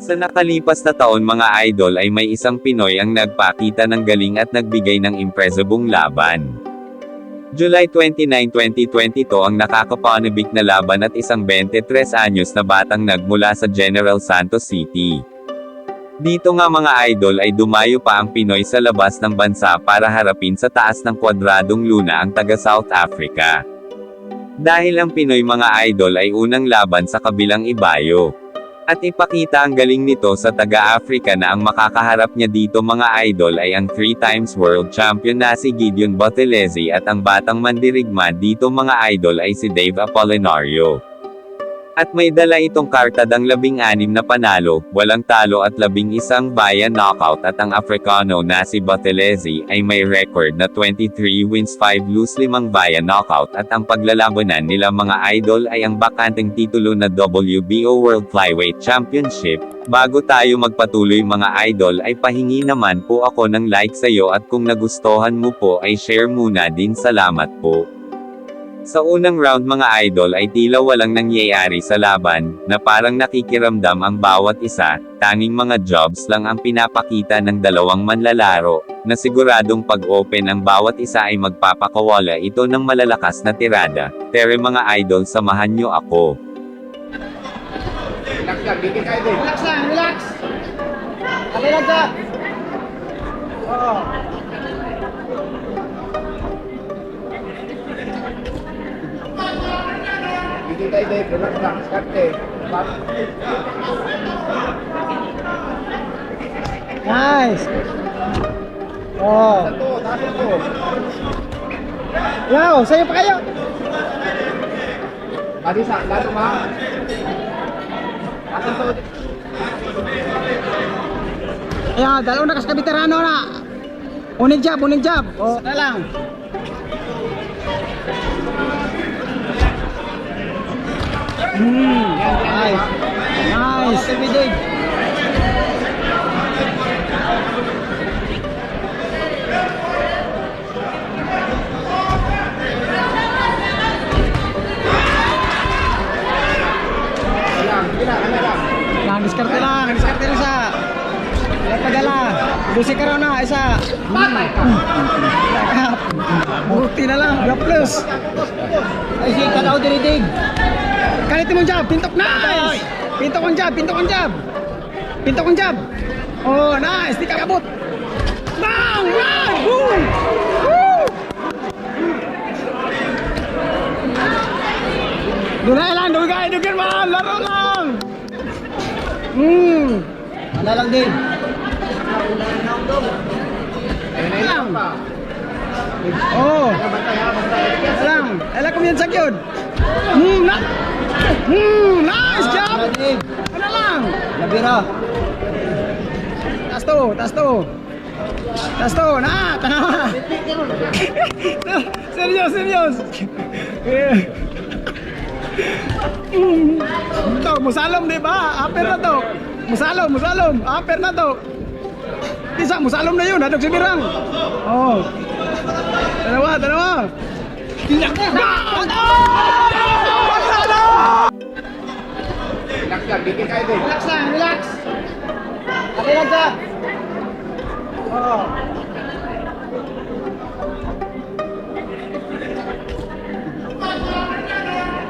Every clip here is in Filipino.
Sa nakalipas na taon mga idol ay may isang Pinoy ang nagpakita ng galing at nagbigay ng impresibong laban. July 29, 2022 ang nakakapanibik na laban at isang 23 anyos na batang nagmula sa General Santos City. Dito nga mga idol ay dumayo pa ang Pinoy sa labas ng bansa para harapin sa taas ng kwadradong luna ang taga South Africa. Dahil ang Pinoy mga idol ay unang laban sa kabilang ibayo. At ipakita ang galing nito sa taga-Africa na ang makakaharap niya dito mga idol ay ang 3 times world champion na si Gideon Buthelezi at ang batang mandirigma dito mga idol ay si Dave Apolinario. At may dala itong kartadang 16 na panalo, walang talo at 11 via knockout at ang Africano na si Buthelezi ay may record na 23 wins 5 lose 5 via knockout at ang paglalabanan nila mga idol ay ang bakanteng titulo na WBO World Flyweight Championship. Bago tayo magpatuloy mga idol ay pahingi naman po ako ng like sa'yo at kung nagustuhan mo po ay share muna din, salamat po. Sa unang round mga idol ay tila walang nangyayari sa laban, na parang nakikiramdam ang bawat isa, tanging mga jobs lang ang pinapakita ng dalawang manlalaro, na siguradong pag-open ang bawat isa ay magpapakawala ito ng malalakas na tirada. Tere mga idol, samahan nyo ako. Relax lang, bigyan kayo din. Relax lang, relax. Okay lang ka. Oo. Bigyan kayo din, relax lang, skarte. Nice. Oh. Tato to. Yaw, sa'yo pa kayo. Adisa, lato ma. Tato to. Ayan, dalawa na kas kabiterano na. Unig jab, unig jab. Oh, na lang. Nice. Nice. Everyday. Diskarte lang sa. Padala. Dusi ka raw na, isa. Patay ka. Buti na lang, plus. Ay, si Kalaw diridig. Kalit mo jab, pintok, nice! Pintok ang jab, pintok ang jab. Pintok ang jab. Oh, nice, di kakabot. Bang! Bang! Boom! Woo! Dulay lang, dugay, dugan man, laro lang! Wala lang din. Ayun lang pa. Oh! Bantay ha, bantay. Lang, ala ko yan sakyod. Nice job! Ano lang? Labira. Taas to, na, tanawa. Serious. Ito, musalom di ba? Aper na to. Musalom. Aper na to. Isa, musalom na yun. Hadog si Birang. Oh. Dalawa. Relax lang, bigyan kayo din. Relax lang, relax. Okay lang ka. Oo.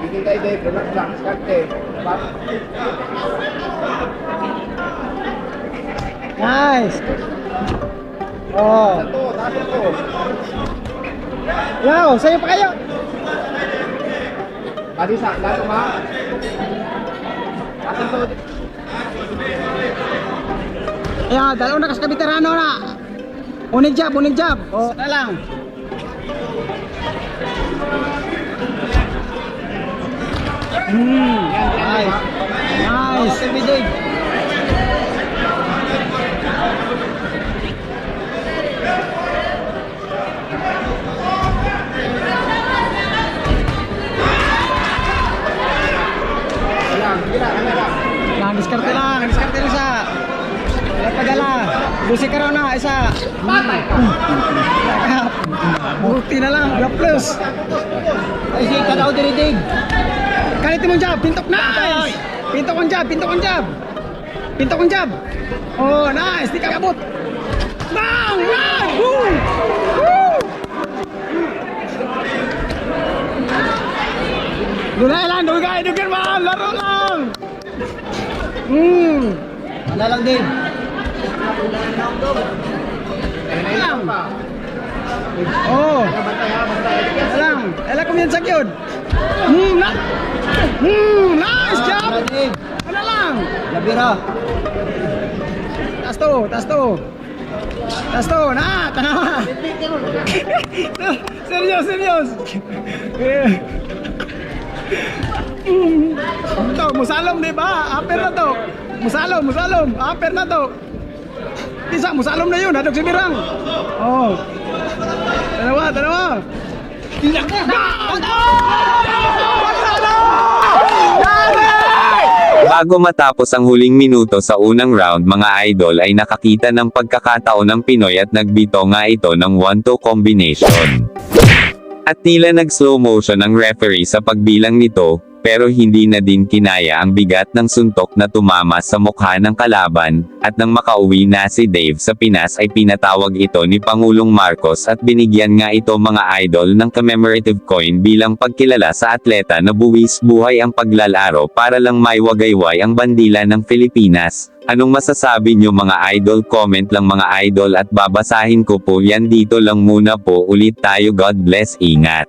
Bigyan kayo din, relax lang, skarte. Nice. Oh. Tato to. Yaw, sa'yo pa kayo. Adisa, lato ma. Tato to. Ayan, dalawa na kas kabiterano na. Unig jab. Oh, na lang. Nice. Everyday. Diskarte lang sa. Padala. Dusi ka raw na, isa. Patay ka. Buti na lang, plus. Ay, si Kalaw diridig. Kalit mo jab, pintok, nice! Pintok ang jab. Pintok ang jab. Oh, nice. Di kakabot. Bang! Right! Woo! Woo! Dugay lang, dugay, dugay man. Laro lang. Wala lang din. Lang. Oh. Lang. Ela kumpiyansa gyud. Na. Nice job. Wala din. Ano lang? Labira. Tas to, tas to. Tas to, na, tanawa. Serius, serius. To, musalom di ba? Aper na to. Musalom, musalom. Aper na to. Bisa, musalom na yun. Hadog si Mirang. Oh. Tanawa, tanawa. Bago matapos ang huling minuto sa unang round mga idol ay nakakita ng pagkakataon ng Pinoy at nagbito nga ito ng 1-2 combination. At tila nag-slow motion ang referee sa pagbilang nito, pero hindi na din kinaya ang bigat ng suntok na tumama sa mukha ng kalaban, at nang makauwi na si Dave sa Pinas ay pinatawag ito ni Pangulong Marcos at binigyan nga ito mga idol ng commemorative coin bilang pagkilala sa atleta na buwis buhay ang paglalaro para lang maiwagayway ang bandila ng Pilipinas. Anong masasabi nyo mga idol? Comment lang mga idol at babasahin ko po yan dito lang muna po ulit tayo. God bless, ingat.